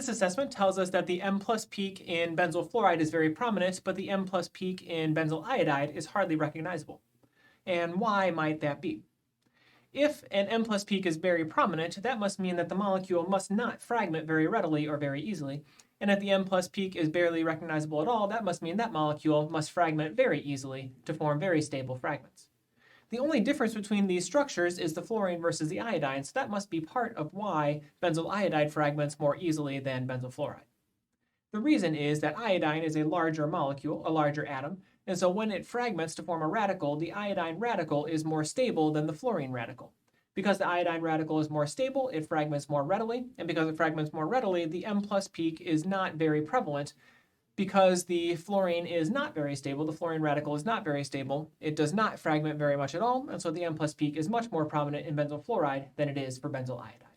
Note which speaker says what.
Speaker 1: This assessment tells us that the M plus peak in benzyl fluoride is very prominent, but the M plus peak in benzyl iodide is hardly recognizable. And why might that be? If an M plus peak is very prominent, that must mean that the molecule must not fragment very readily or very easily. And if the M plus peak is barely recognizable at all, that must mean that molecule must fragment very easily to form very stable fragments. The only difference between these structures is the fluorine versus the iodine, so that must be part of why benzyl iodide fragments more easily than benzyl fluoride. The reason is that iodine is a larger molecule, a larger atom, and so when it fragments to form a radical, the iodine radical is more stable than the fluorine radical. Because the iodine radical is more stable, it fragments more readily, and because it fragments more readily, the M plus peak is not very prevalent. Because the fluorine is not very stable, the fluorine radical is not very stable, it does not fragment very much at all, and so the M plus peak is much more prominent in benzyl fluoride than it is for benzyl iodide.